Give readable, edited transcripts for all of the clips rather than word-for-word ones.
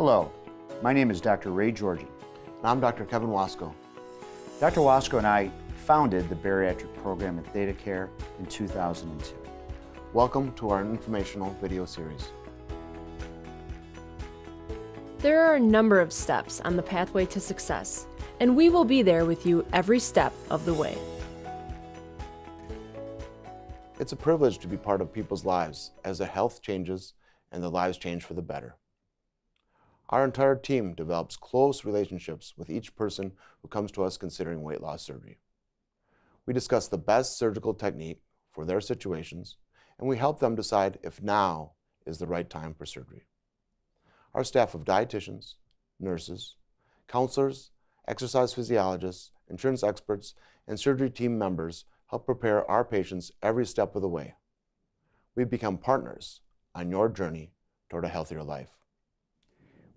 Hello, my name is Dr. Ray Georgi. And I'm Dr. Kevin Wasco. Dr. Wasco and I founded the bariatric program at ThedaCare in 2002. Welcome to our informational video series. There are a number of steps on the pathway to success, and we will be there with you every step of the way. It's a privilege to be part of people's lives as their health changes and their lives change for the better. Our entire team develops close relationships with each person who comes to us considering weight loss surgery. We discuss the best surgical technique for their situations, and we help them decide if now is the right time for surgery. Our staff of dietitians, nurses, counselors, exercise physiologists, insurance experts, and surgery team members help prepare our patients every step of the way. We become partners on your journey toward a healthier life.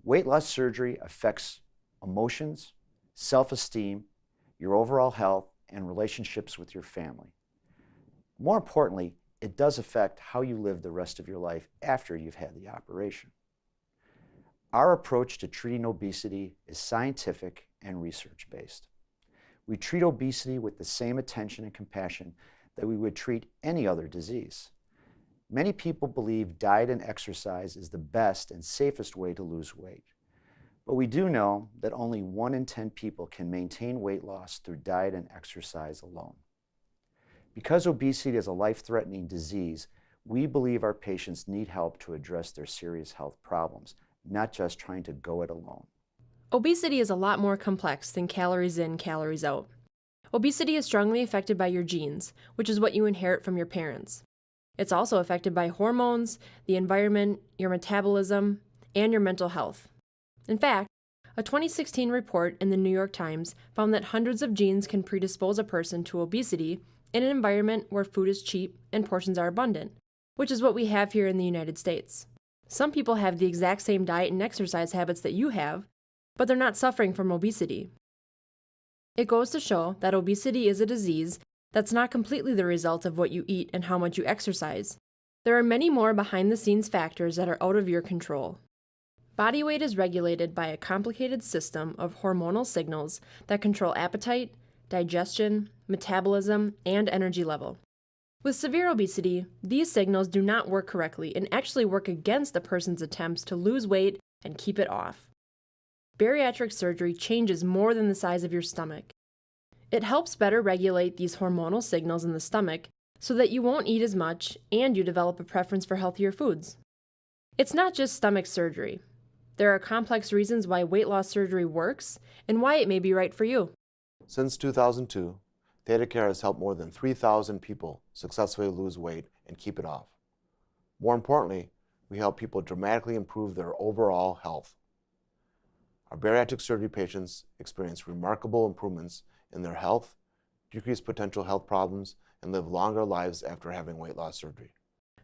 Weight loss surgery affects emotions, self-esteem, your overall health, and relationships with your family. More importantly, it does affect how you live the rest of your life after you've had the operation. Our approach to treating obesity is scientific and research-based. We treat obesity with the same attention and compassion that we would treat any other disease. Many people believe diet and exercise is the best and safest way to lose weight. But we do know that only 1 in 10 people can maintain weight loss through diet and exercise alone. Because obesity is a life-threatening disease, we believe our patients need help to address their serious health problems, not just trying to go it alone. Obesity is a lot more complex than calories in, calories out. Obesity is strongly affected by your genes, which is what you inherit from your parents. It's also affected by hormones, the environment, your metabolism, and your mental health. In fact, a 2016 report in the New York Times found that hundreds of genes can predispose a person to obesity in an environment where food is cheap and portions are abundant, which is what we have here in the United States. Some people have the exact same diet and exercise habits that you have, but they're not suffering from obesity. It goes to show that obesity is a disease that's not completely the result of what you eat and how much you exercise. There are many more behind-the-scenes factors that are out of your control. Body weight is regulated by a complicated system of hormonal signals that control appetite, digestion, metabolism, and energy level. With severe obesity, these signals do not work correctly and actually work against a person's attempts to lose weight and keep it off. Bariatric surgery changes more than the size of your stomach. It helps better regulate these hormonal signals in the stomach so that you won't eat as much and you develop a preference for healthier foods. It's not just stomach surgery. There are complex reasons why weight loss surgery works and why it may be right for you. Since 2002, ThedaCare has helped more than 3,000 people successfully lose weight and keep it off. More importantly, we help people dramatically improve their overall health. Our bariatric surgery patients experience remarkable improvements in their health, decrease potential health problems, and live longer lives after having weight loss surgery.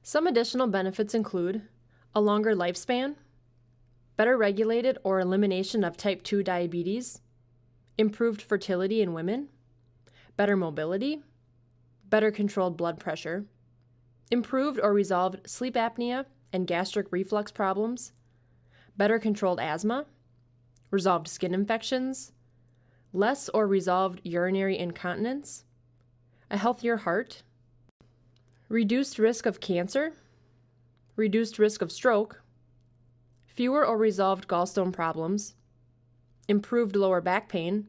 Some additional benefits include a longer lifespan, better regulated or elimination of type 2 diabetes, improved fertility in women, better mobility, better controlled blood pressure, improved or resolved sleep apnea and gastric reflux problems, better controlled asthma, resolved skin infections, less or resolved urinary incontinence, a healthier heart, reduced risk of cancer, reduced risk of stroke, fewer or resolved gallstone problems, improved lower back pain,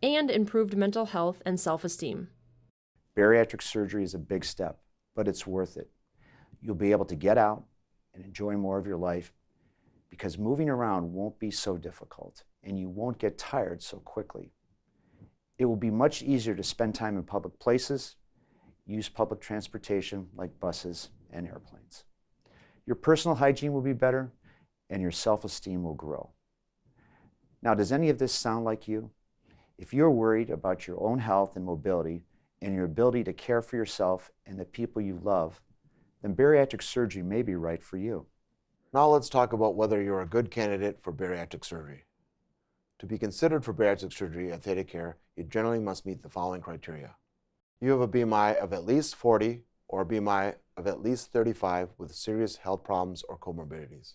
and improved mental health and self-esteem. Bariatric surgery is a big step, but it's worth it. You'll be able to get out and enjoy more of your life because moving around won't be so difficult and you won't get tired so quickly. It will be much easier to spend time in public places, use public transportation like buses and airplanes. Your personal hygiene will be better and your self-esteem will grow. Now, does any of this sound like you? If you're worried about your own health and mobility and your ability to care for yourself and the people you love, then bariatric surgery may be right for you. Now let's talk about whether you're a good candidate for bariatric surgery. To be considered for bariatric surgery at ThedaCare, you generally must meet the following criteria. You have a BMI of at least 40 or a BMI of at least 35 with serious health problems or comorbidities.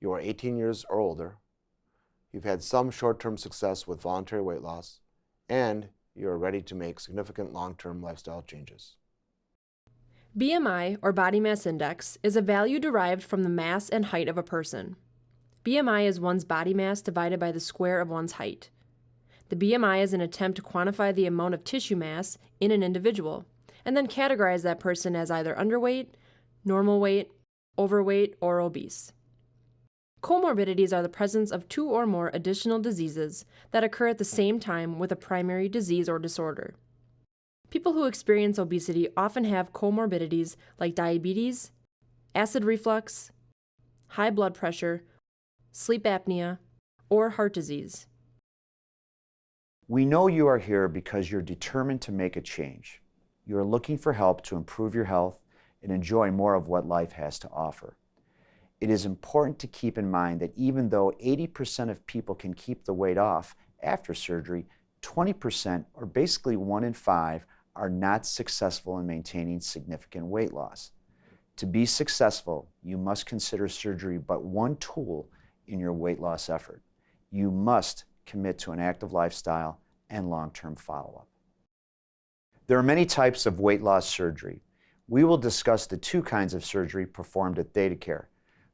you are 18 years or older, you've had some short-term success with voluntary weight loss, and you are ready to make significant long-term lifestyle changes. BMI, or body mass index, is a value derived from the mass and height of a person. BMI is one's body mass divided by the square of one's height. The BMI is an attempt to quantify the amount of tissue mass in an individual, and then categorize that person as either underweight, normal weight, overweight, or obese. Comorbidities are the presence of 2 or more additional diseases that occur at the same time with a primary disease or disorder. People who experience obesity often have comorbidities like diabetes, acid reflux, high blood pressure, sleep apnea, or heart disease. We know you are here because you're determined to make a change. You are looking for help to improve your health and enjoy more of what life has to offer. It is important to keep in mind that even though 80% of people can keep the weight off after surgery, 20%, or basically 1 in 5, are not successful in maintaining significant weight loss. To be successful, you must consider surgery but one tool in your weight loss effort. You must commit to an active lifestyle and long-term follow-up. There are many types of weight loss surgery. We will discuss the 2 kinds of surgery performed at ThedaCare.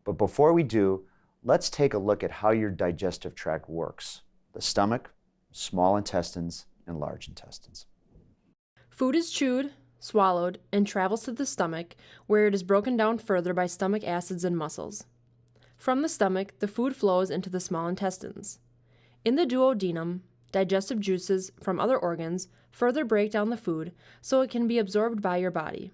But before we do, let's take a look at how your digestive tract works: the stomach, small intestines, and large intestines. Food is chewed, swallowed, and travels to the stomach, where it is broken down further by stomach acids and muscles. From the stomach, the food flows into the small intestines. In the duodenum, digestive juices from other organs further break down the food so it can be absorbed by your body.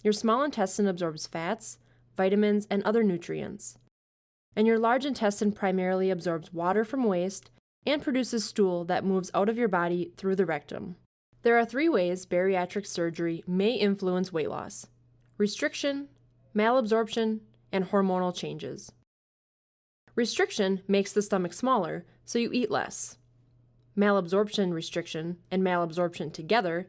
Your small intestine absorbs fats, vitamins, and other nutrients. And your large intestine primarily absorbs water from waste and produces stool that moves out of your body through the rectum. There are 3 ways bariatric surgery may influence weight loss: restriction, malabsorption, and hormonal changes. Restriction makes the stomach smaller, so you eat less. Malabsorption restriction and malabsorption together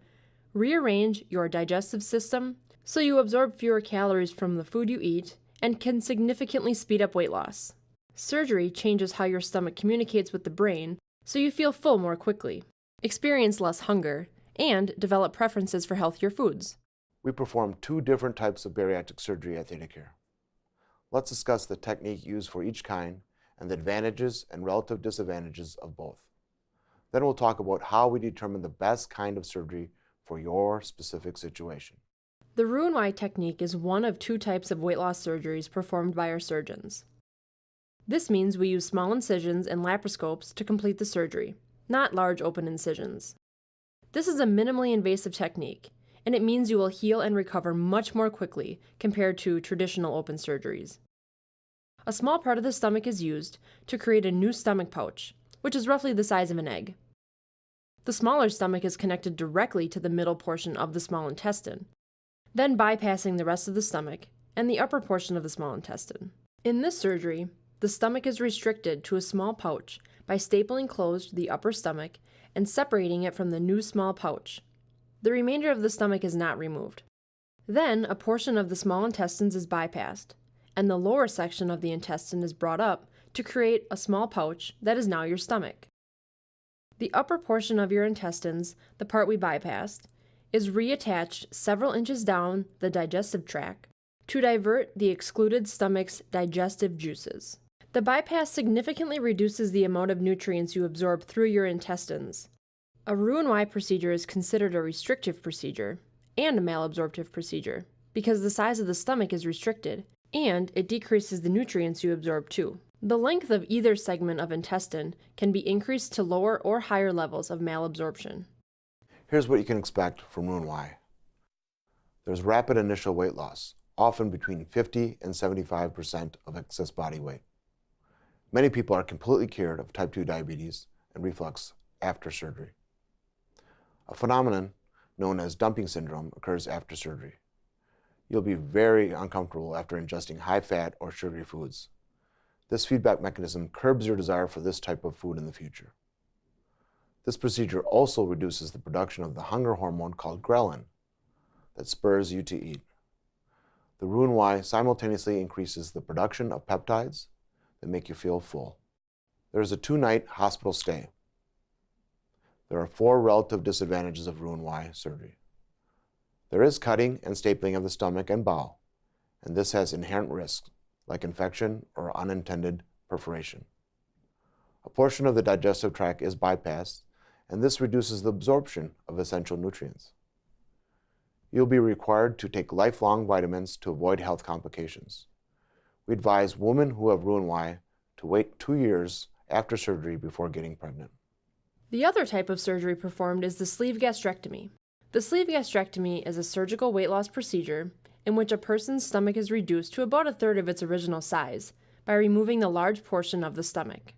rearrange your digestive system so you absorb fewer calories from the food you eat and can significantly speed up weight loss. Surgery changes how your stomach communicates with the brain so you feel full more quickly, experience less hunger, and develop preferences for healthier foods. We perform 2 different types of bariatric surgery at ThedaCare. Let's discuss the technique used for each kind and the advantages and relative disadvantages of both. Then we'll talk about how we determine the best kind of surgery for your specific situation. The Roux-en-Y technique is one of 2 types of weight loss surgeries performed by our surgeons. This means we use small incisions and laparoscopes to complete the surgery, not large open incisions. This is a minimally invasive technique, and it means you will heal and recover much more quickly compared to traditional open surgeries. A small part of the stomach is used to create a new stomach pouch, which is roughly the size of an egg. The smaller stomach is connected directly to the middle portion of the small intestine, then bypassing the rest of the stomach and the upper portion of the small intestine. In this surgery, the stomach is restricted to a small pouch by stapling closed the upper stomach and separating it from the new small pouch. The remainder of the stomach is not removed. Then, a portion of the small intestines is bypassed, and the lower section of the intestine is brought up to create a small pouch that is now your stomach. The upper portion of your intestines, the part we bypassed, is reattached several inches down the digestive tract to divert the excluded stomach's digestive juices. The bypass significantly reduces the amount of nutrients you absorb through your intestines. A Roux-en-Y procedure is considered a restrictive procedure and a malabsorptive procedure because the size of the stomach is restricted and it decreases the nutrients you absorb too. The length of either segment of intestine can be increased to lower or higher levels of malabsorption. Here's what you can expect from Roux-en-Y. There's rapid initial weight loss, often between 50 and 75% of excess body weight. Many people are completely cured of type 2 diabetes and reflux after surgery. A phenomenon known as dumping syndrome occurs after surgery. You'll be very uncomfortable after ingesting high-fat or sugary foods. This feedback mechanism curbs your desire for this type of food in the future. This procedure also reduces the production of the hunger hormone called ghrelin that spurs you to eat. The Roux-en-Y simultaneously increases the production of peptides, that make you feel full. There is a 2-night hospital stay. There are 4 relative disadvantages of Roux-en-Y surgery. There is cutting and stapling of the stomach and bowel, and this has inherent risks like infection or unintended perforation. A portion of the digestive tract is bypassed, and this reduces the absorption of essential nutrients. You'll be required to take lifelong vitamins to avoid health complications. We advise women who have Roux-en-Y to wait 2 years after surgery before getting pregnant. The other type of surgery performed is the sleeve gastrectomy. The sleeve gastrectomy is a surgical weight loss procedure in which a person's stomach is reduced to about 1/3 of its original size by removing the large portion of the stomach.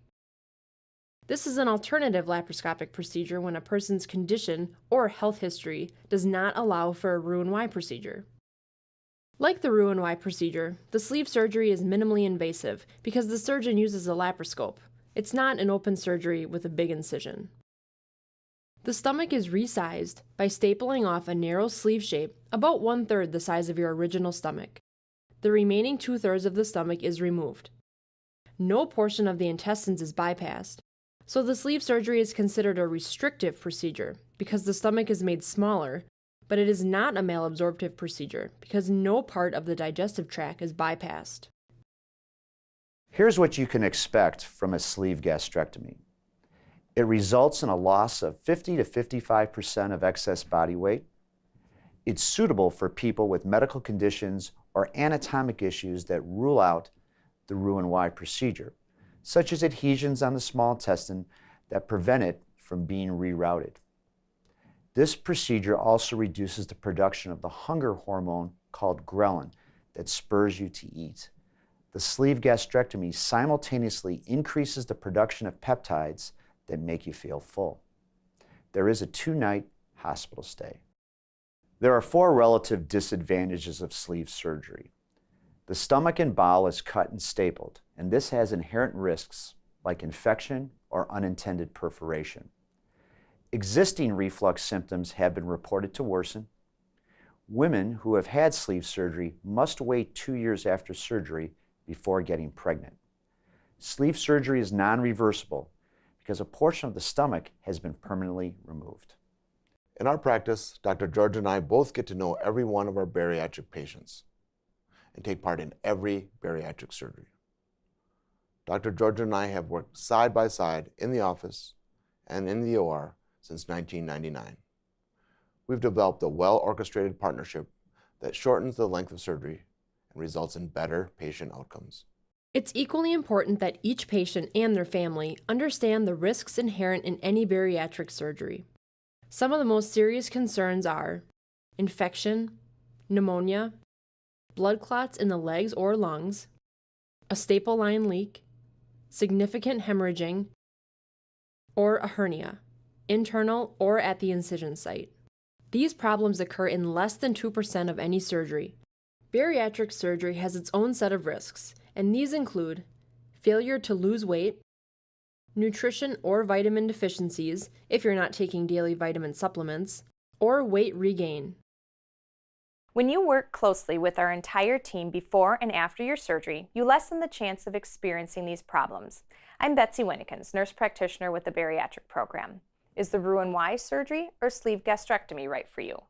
This is an alternative laparoscopic procedure when a person's condition or health history does not allow for a Roux-en-Y procedure. Like the Roux-en-Y procedure, the sleeve surgery is minimally invasive because the surgeon uses a laparoscope. It's not an open surgery with a big incision. The stomach is resized by stapling off a narrow sleeve shape about 1/3 the size of your original stomach. The remaining 2/3 of the stomach is removed. No portion of the intestines is bypassed, so the sleeve surgery is considered a restrictive procedure because the stomach is made smaller, but it is not a malabsorptive procedure because no part of the digestive tract is bypassed. Here's what you can expect from a sleeve gastrectomy. It results in a loss of 50 to 55% of excess body weight. It's suitable for people with medical conditions or anatomic issues that rule out the Roux-en-Y procedure, such as adhesions on the small intestine that prevent it from being rerouted. This procedure also reduces the production of the hunger hormone called ghrelin that spurs you to eat. The sleeve gastrectomy simultaneously increases the production of peptides that make you feel full. There is a 2-night hospital stay. There are 4 relative disadvantages of sleeve surgery. The stomach and bowel is cut and stapled, and this has inherent risks like infection or unintended perforation. Existing reflux symptoms have been reported to worsen. Women who have had sleeve surgery must wait 2 years after surgery before getting pregnant. Sleeve surgery is non-reversible because a portion of the stomach has been permanently removed. In our practice, Dr. George and I both get to know every one of our bariatric patients and take part in every bariatric surgery. Dr. George and I have worked side by side in the office and in the OR since 1999. We've developed a well-orchestrated partnership that shortens the length of surgery and results in better patient outcomes. It's equally important that each patient and their family understand the risks inherent in any bariatric surgery. Some of the most serious concerns are infection, pneumonia, blood clots in the legs or lungs, a staple line leak, significant hemorrhaging, or a hernia, internal or at the incision site. These problems occur in less than 2% of any surgery. Bariatric surgery has its own set of risks, and these include failure to lose weight, nutrition or vitamin deficiencies if you're not taking daily vitamin supplements, or weight regain. When you work closely with our entire team before and after your surgery, you lessen the chance of experiencing these problems. I'm Betsy Winnikins, nurse practitioner with the bariatric program. Is the Roux-en-Y surgery or sleeve gastrectomy right for you?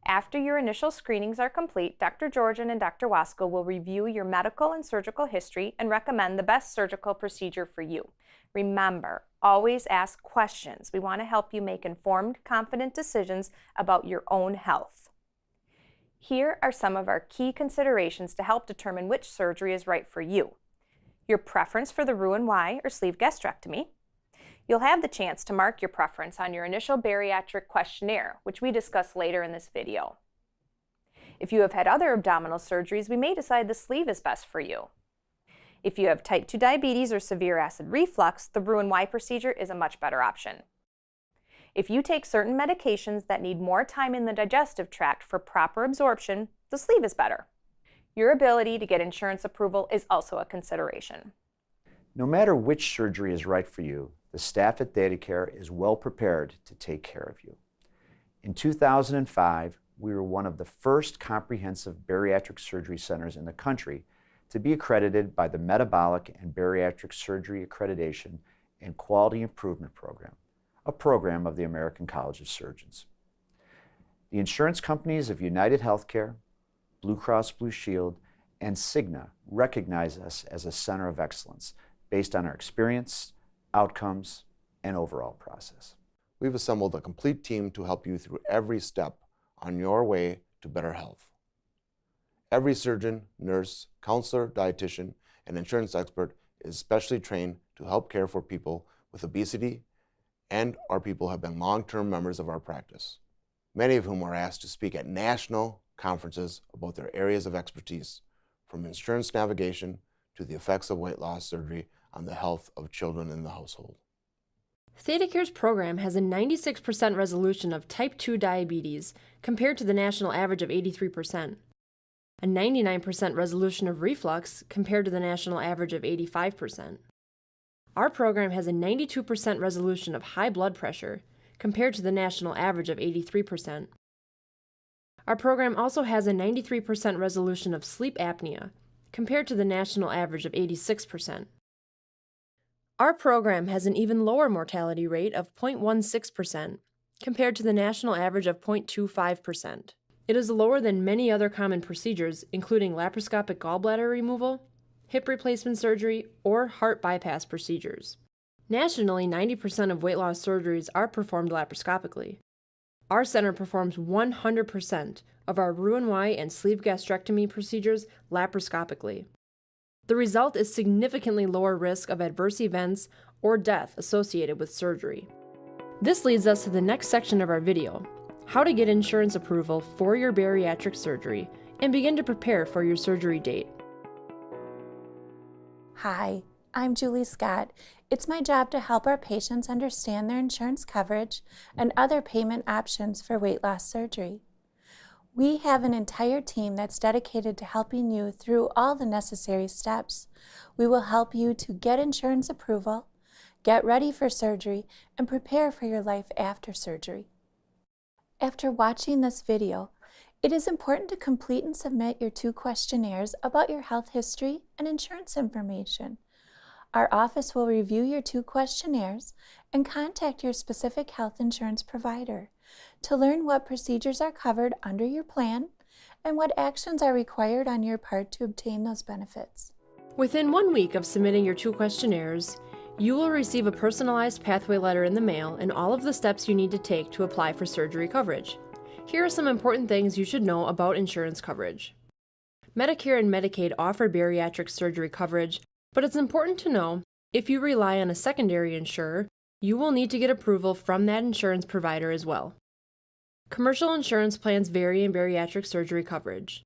After your initial screenings are complete, Dr. Georgian and Dr. Wasko will review your medical and surgical history and recommend the best surgical procedure for you. Remember, always ask questions. We want to help you make informed, confident decisions about your own health. Here are some of our key considerations to help determine which surgery is right for you. Your preference for the Roux-en-Y or sleeve gastrectomy. You'll have the chance to mark your preference on your initial bariatric questionnaire, which we discuss later in this video. If you have had other abdominal surgeries, we may decide the sleeve is best for you. If you have type 2 diabetes or severe acid reflux, the Roux-en-Y procedure is a much better option. If you take certain medications that need more time in the digestive tract for proper absorption, the sleeve is better. Your ability to get insurance approval is also a consideration. No matter which surgery is right for you, the staff at ThedaCare is well prepared to take care of you. In 2005, we were one of the first comprehensive bariatric surgery centers in the country to be accredited by the Metabolic and Bariatric Surgery Accreditation and Quality Improvement Program, a program of the American College of Surgeons. The insurance companies of United Healthcare, Blue Cross Blue Shield, and Cigna recognize us as a center of excellence based on our experience, outcomes, and overall process. We've assembled a complete team to help you through every step on your way to better health. Every surgeon, nurse, counselor, dietitian, and insurance expert is specially trained to help care for people with obesity, and our people have been long-term members of our practice, many of whom are asked to speak at national conferences about their areas of expertise, from insurance navigation to the effects of weight loss surgery on the health of children in the household. ThedaCare's program has a 96% resolution of type 2 diabetes compared to the national average of 83%, a 99% resolution of reflux compared to the national average of 85%. Our program has a 92% resolution of high blood pressure compared to the national average of 83%. Our program also has a 93% resolution of sleep apnea compared to the national average of 86%. Our program has an even lower mortality rate of 0.16% compared to the national average of 0.25%. It is lower than many other common procedures, including laparoscopic gallbladder removal, hip replacement surgery, or heart bypass procedures. Nationally, 90% of weight loss surgeries are performed laparoscopically. Our center performs 100% of our Roux-en-Y and sleeve gastrectomy procedures laparoscopically. The result is significantly lower risk of adverse events or death associated with surgery. This leads us to the next section of our video, how to get insurance approval for your bariatric surgery and begin to prepare for your surgery date. Hi, I'm Julie Scott. It's my job to help our patients understand their insurance coverage and other payment options for weight loss surgery. We have an entire team that's dedicated to helping you through all the necessary steps. We will help you to get insurance approval, get ready for surgery, and prepare for your life after surgery. After watching this video, it is important to complete and submit your 2 questionnaires about your health history and insurance information. Our office will review your 2 questionnaires and contact your specific health insurance provider to learn what procedures are covered under your plan and what actions are required on your part to obtain those benefits. Within 1 week of submitting your 2 questionnaires, you will receive a personalized pathway letter in the mail and all of the steps you need to take to apply for surgery coverage. Here are some important things you should know about insurance coverage. Medicare and Medicaid offer bariatric surgery coverage, but it's important to know if you rely on a secondary insurer, you will need to get approval from that insurance provider as well. Commercial insurance plans vary in bariatric surgery coverage.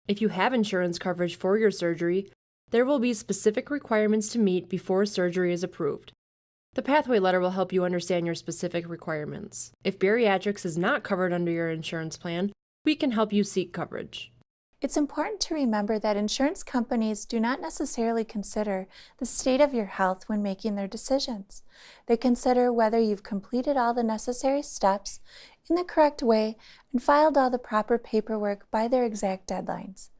If you have insurance coverage for your surgery, there will be specific requirements to meet before surgery is approved. The pathway letter will help you understand your specific requirements. If bariatrics is not covered under your insurance plan, we can help you seek coverage. It's important to remember that insurance companies do not necessarily consider the state of your health when making their decisions. They consider whether you've completed all the necessary steps in the correct way and filed all the proper paperwork by their exact deadlines.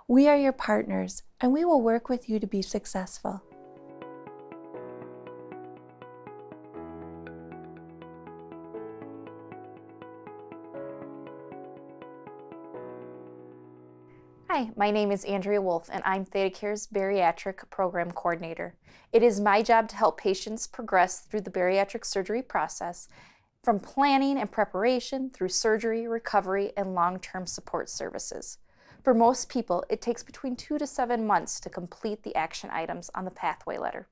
We are your partners, and we will work with you to be successful. Hi, my name is Andrea Wolf, and I'm ThedaCare's Bariatric Program Coordinator. It is my job to help patients progress through the bariatric surgery process, from planning and preparation through surgery, recovery, and long-term support services. For most people, it takes between 2 to 7 months to complete the action items on the pathway letter.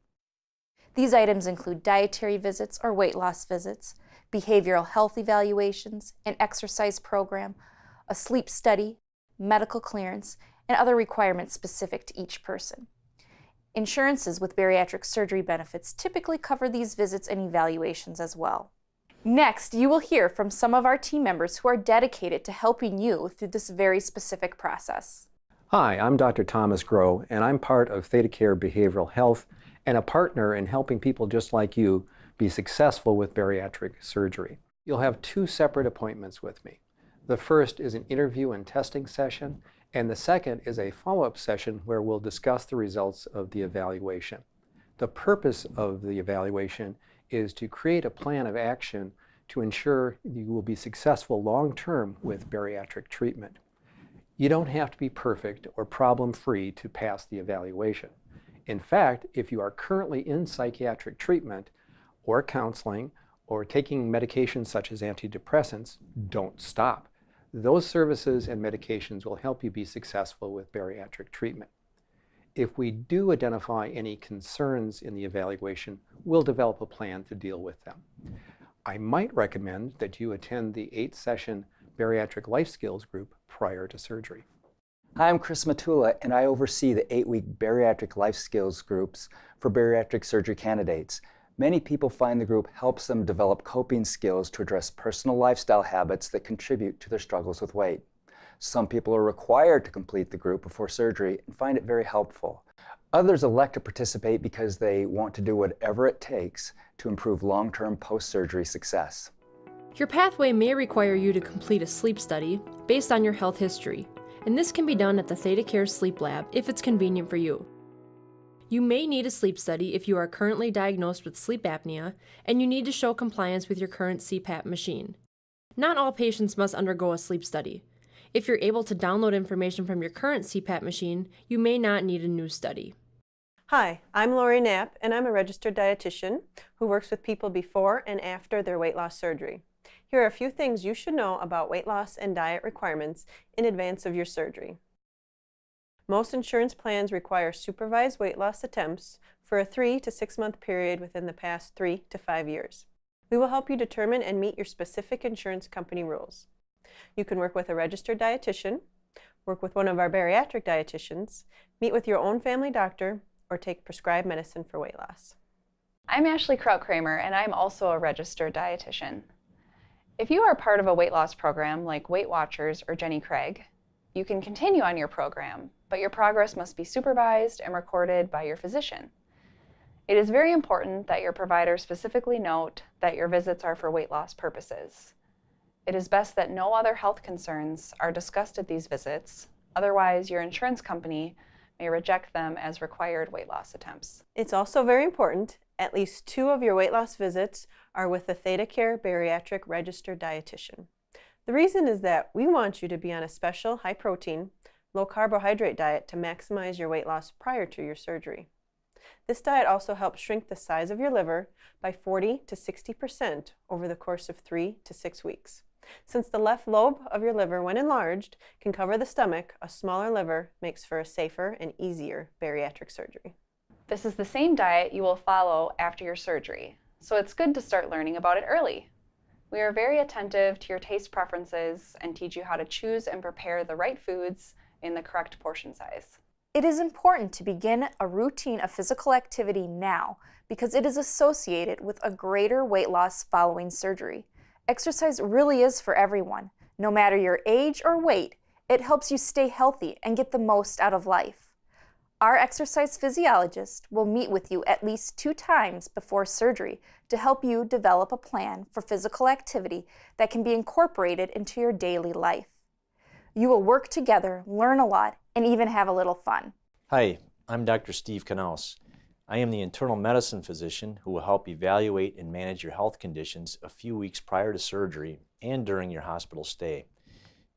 These items include dietary visits or weight loss visits, behavioral health evaluations, an exercise program, a sleep study, medical clearance, and other requirements specific to each person. Insurances with bariatric surgery benefits typically cover these visits and evaluations as well. Next, you will hear from some of our team members who are dedicated to helping you through this very specific process. Hi, I'm Dr. Thomas Groh, and I'm part of ThedaCare Behavioral Health and a partner in helping people just like you be successful with bariatric surgery. You'll have 2 separate appointments with me. The first is an interview and testing session, And the second is a follow-up session where we'll discuss the results of the evaluation. The purpose of the evaluation is to create a plan of action to ensure you will be successful long-term with bariatric treatment. You don't have to be perfect or problem-free to pass the evaluation. In fact, if you are currently in psychiatric treatment or counseling or taking medications such as antidepressants, don't stop. Those services and medications will help you be successful with bariatric treatment. If we do identify any concerns in the evaluation, we'll develop a plan to deal with them. I might recommend that you attend the 8-session Bariatric Life Skills group prior to surgery. Hi, I'm Chris Matula, and I oversee the 8-week Bariatric Life Skills groups for bariatric surgery candidates. Many people find the group helps them develop coping skills to address personal lifestyle habits that contribute to their struggles with weight. Some people are required to complete the group before surgery and find it very helpful. Others elect to participate because they want to do whatever it takes to improve long-term post-surgery success. Your pathway may require you to complete a sleep study based on your health history, and this can be done at the ThedaCare Sleep Lab if it's convenient for you. You may need a sleep study if you are currently diagnosed with sleep apnea and you need to show compliance with your current CPAP machine. Not all patients must undergo a sleep study. If you're able to download information from your current CPAP machine, you may not need a new study. Hi, I'm Lori Knapp, and I'm a registered dietitian who works with people before and after their weight loss surgery. Here are a few things you should know about weight loss and diet requirements in advance of your surgery. Most insurance plans require supervised weight loss attempts for a 3 to 6 month period within the past 3 to 5 years. We will help you determine and meet your specific insurance company rules. You can work with a registered dietitian, work with one of our bariatric dietitians, meet with your own family doctor, or take prescribed medicine for weight loss. I'm Ashley Kraut-Kramer, and I'm also a registered dietitian. If you are part of a weight loss program like Weight Watchers or Jenny Craig, you can continue on your program, but your progress must be supervised and recorded by your physician. It is very important that your provider specifically note that your visits are for weight loss purposes. It is best that no other health concerns are discussed at these visits, otherwise your insurance company may reject them as required weight loss attempts. It's also very important at least 2 of your weight loss visits are with a ThedaCare bariatric registered dietitian. The reason is that we want you to be on a special high-protein, low-carbohydrate diet to maximize your weight loss prior to your surgery. This diet also helps shrink the size of your liver by 40 to 60% over the course of 3 to 6 weeks. Since the left lobe of your liver, when enlarged, can cover the stomach, a smaller liver makes for a safer and easier bariatric surgery. This is the same diet you will follow after your surgery, so it's good to start learning about it early. We are very attentive to your taste preferences and teach you how to choose and prepare the right foods in the correct portion size. It is important to begin a routine of physical activity now because it is associated with a greater weight loss following surgery. Exercise really is for everyone. No matter your age or weight, it helps you stay healthy and get the most out of life. Our exercise physiologist will meet with you at least 2 times before surgery to help you develop a plan for physical activity that can be incorporated into your daily life. You will work together, learn a lot, and even have a little fun. Hi, I'm Dr. Steve Knaus. I am the internal medicine physician who will help evaluate and manage your health conditions a few weeks prior to surgery and during your hospital stay.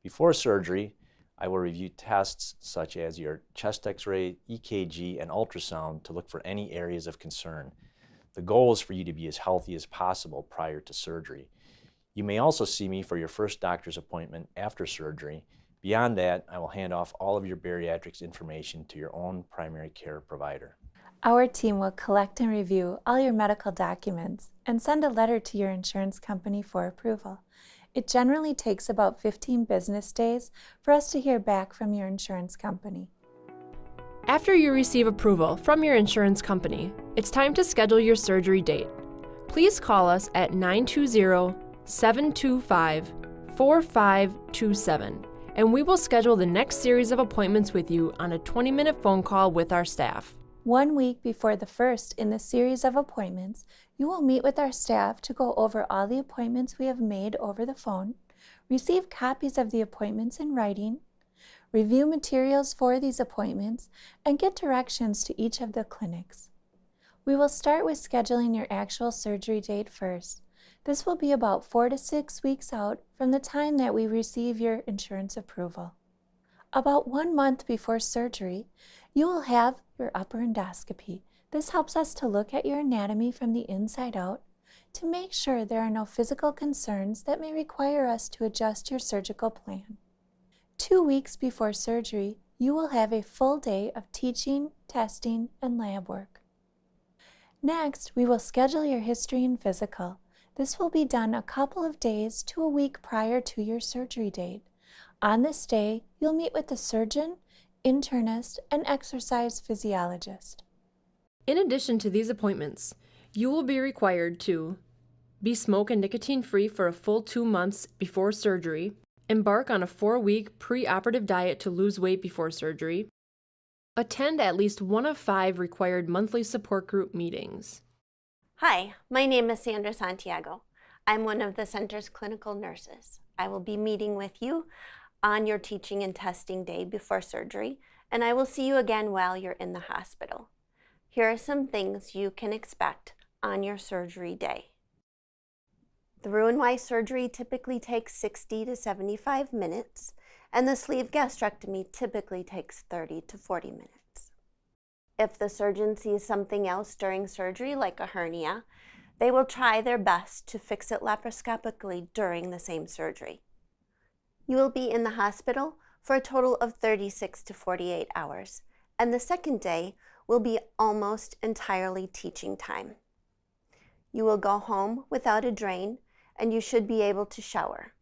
Before surgery, I will review tests such as your chest x-ray, EKG, and ultrasound to look for any areas of concern. The goal is for you to be as healthy as possible prior to surgery. You may also see me for your first doctor's appointment after surgery. Beyond that, I will hand off all of your bariatrics information to your own primary care provider. Our team will collect and review all your medical documents and send a letter to your insurance company for approval. It generally takes about 15 business days for us to hear back from your insurance company. After you receive approval from your insurance company, it's time to schedule your surgery date. Please call us at 920-725-4527, and we will schedule the next series of appointments with you on a 20-minute phone call with our staff. 1 week before the first in the series of appointments, you will meet with our staff to go over all the appointments we have made over the phone, receive copies of the appointments in writing, review materials for these appointments, and get directions to each of the clinics. We will start with scheduling your actual surgery date first. This will be about 4 to 6 weeks out from the time that we receive your insurance approval. About 1 month before surgery, you will have your upper endoscopy. This helps us to look at your anatomy from the inside out to make sure there are no physical concerns that may require us to adjust your surgical plan. 2 weeks before surgery, you will have a full day of teaching, testing, and lab work. Next, we will schedule your history and physical. This will be done a couple of days to a week prior to your surgery date. On this day, you'll meet with the surgeon, internist, and exercise physiologist. In addition to these appointments, you will be required to be smoke and nicotine-free for a full 2 months before surgery, embark on a 4-week pre-operative diet to lose weight before surgery, attend at least one of 5 required monthly support group meetings. Hi, my name is Sandra Santiago. I'm one of the center's clinical nurses. I will be meeting with you on your teaching and testing day before surgery, and I will see you again while you're in the hospital. Here are some things you can expect on your surgery day. The Roux-en-Y surgery typically takes 60 to 75 minutes, and the sleeve gastrectomy typically takes 30 to 40 minutes. If the surgeon sees something else during surgery, like a hernia, they will try their best to fix it laparoscopically during the same surgery. You will be in the hospital for a total of 36 to 48 hours, and the second day will be almost entirely teaching time. You will go home without a drain, and you should be able to shower.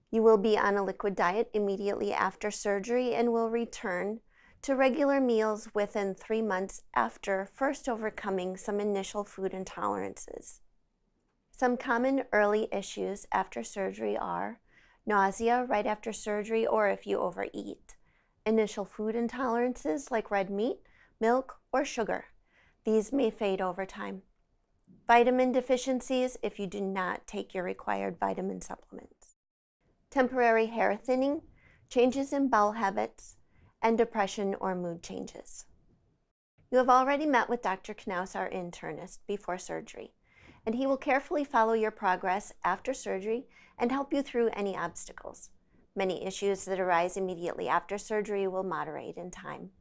You will be on a liquid diet immediately after surgery and will return to regular meals within 3 months after first overcoming some initial food intolerances. Some common early issues after surgery are nausea right after surgery or if you overeat, initial food intolerances like red meat, milk, or sugar. These may fade over time. Vitamin deficiencies if you do not take your required vitamin supplements. Temporary hair thinning, changes in bowel habits, and depression or mood changes. You have already met with Dr. Knaus, our internist, before surgery, and he will carefully follow your progress after surgery and help you through any obstacles. Many issues that arise immediately after surgery will moderate in time.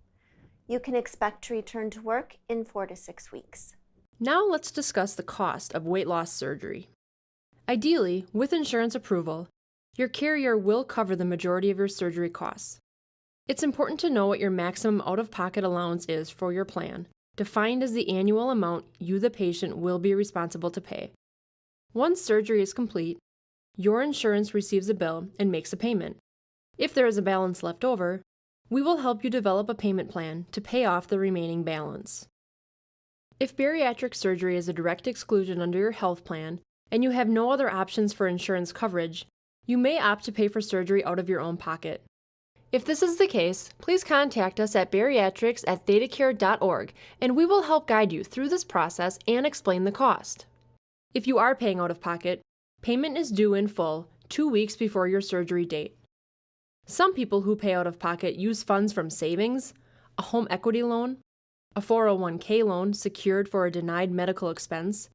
You can expect to return to work in 4 to 6 weeks. Now let's discuss the cost of weight loss surgery. Ideally, with insurance approval, your carrier will cover the majority of your surgery costs. It's important to know what your maximum out-of-pocket allowance is for your plan, defined as the annual amount you, the patient, will be responsible to pay. Once surgery is complete, your insurance receives a bill and makes a payment. If there is a balance left over, we will help you develop a payment plan to pay off the remaining balance. If bariatric surgery is a direct exclusion under your health plan and you have no other options for insurance coverage, you may opt to pay for surgery out of your own pocket. If this is the case, please contact us at bariatrics@ThedaCare.org and we will help guide you through this process and explain the cost. If you are paying out of pocket, payment is due in full 2 weeks before your surgery date. Some people who pay out of pocket use funds from savings, a home equity loan, a 401k loan secured for a denied medical expense,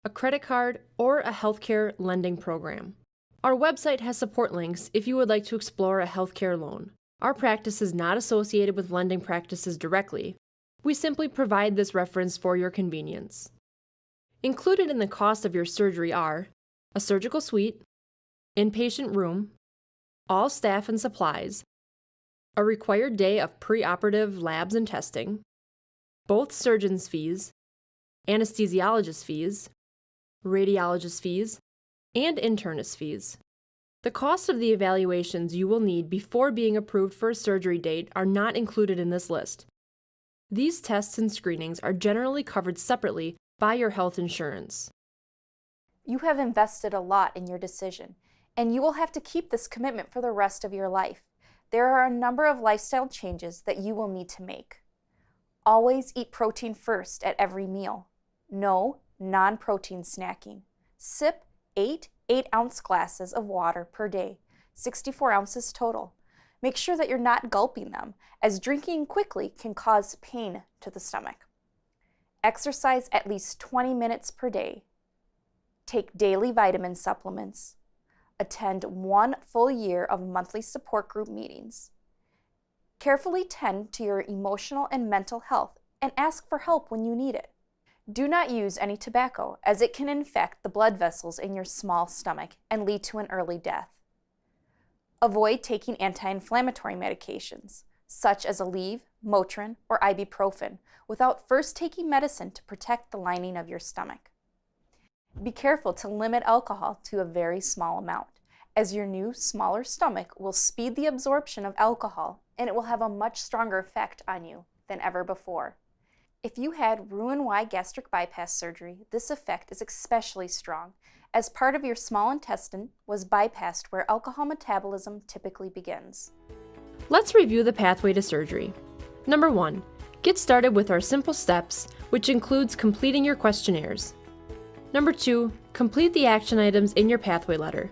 a credit card, or a healthcare lending program. Our website has support links if you would like to explore a healthcare loan. Our practice is not associated with lending practices directly. We simply provide this reference for your convenience. Included in the cost of your surgery are a surgical suite, inpatient room, all staff and supplies, a required day of preoperative labs and testing, both surgeon's fees, anesthesiologist fees, radiologist fees, and internist fees. The cost of the evaluations you will need before being approved for a surgery date are not included in this list. These tests and screenings are generally covered separately by your health insurance. You have invested a lot in your decision, and you will have to keep this commitment for the rest of your life. There are a number of lifestyle changes that you will need to make. Always eat protein first at every meal. No non-protein snacking. Sip 8 8-ounce glasses of water per day, 64 ounces total. Make sure that you're not gulping them, as drinking quickly can cause pain to the stomach. Exercise at least 20 minutes per day. Take daily vitamin supplements. Attend 1 full year of monthly support group meetings. Carefully tend to your emotional and mental health and ask for help when you need it. Do not use any tobacco, as it can infect the blood vessels in your small stomach and lead to an early death. Avoid taking anti-inflammatory medications, such as Aleve, Motrin, or ibuprofen, without first taking medicine to protect the lining of your stomach. Be careful to limit alcohol to a very small amount, as your new, smaller stomach will speed the absorption of alcohol and it will have a much stronger effect on you than ever before. If you had Roux-en-Y gastric bypass surgery, this effect is especially strong, as part of your small intestine was bypassed where alcohol metabolism typically begins. Let's review the pathway to surgery. Number 1, get started with our simple steps, which includes completing your questionnaires. Number 2, complete the action items in your pathway letter.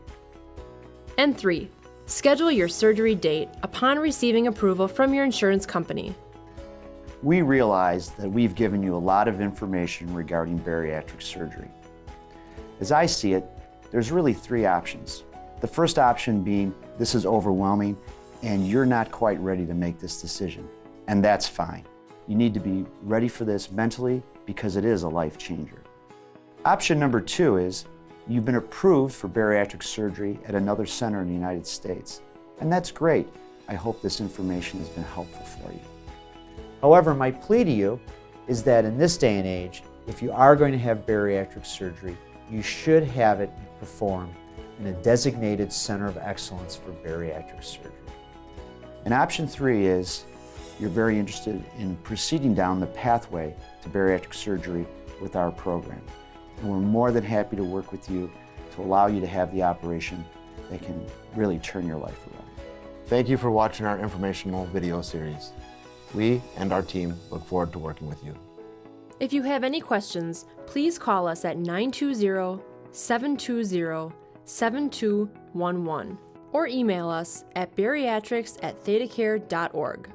And 3, schedule your surgery date upon receiving approval from your insurance company. We realize that we've given you a lot of information regarding bariatric surgery. As I see it, there's really 3 options. The first option being this is overwhelming and you're not quite ready to make this decision, and that's fine. You need to be ready for this mentally because it is a life changer. Option number 2 is you've been approved for bariatric surgery at another center in the United States, and that's great. I hope this information has been helpful for you. However, my plea to you is that in this day and age, if you are going to have bariatric surgery, you should have it performed in a designated center of excellence for bariatric surgery. And option 3 is you're very interested in proceeding down the pathway to bariatric surgery with our program. And we're more than happy to work with you to allow you to have the operation that can really turn your life around. Thank you for watching our informational video series. We and our team look forward to working with you. If you have any questions, please call us at 920-720-7211 or email us at bariatrics@ThedaCare.org.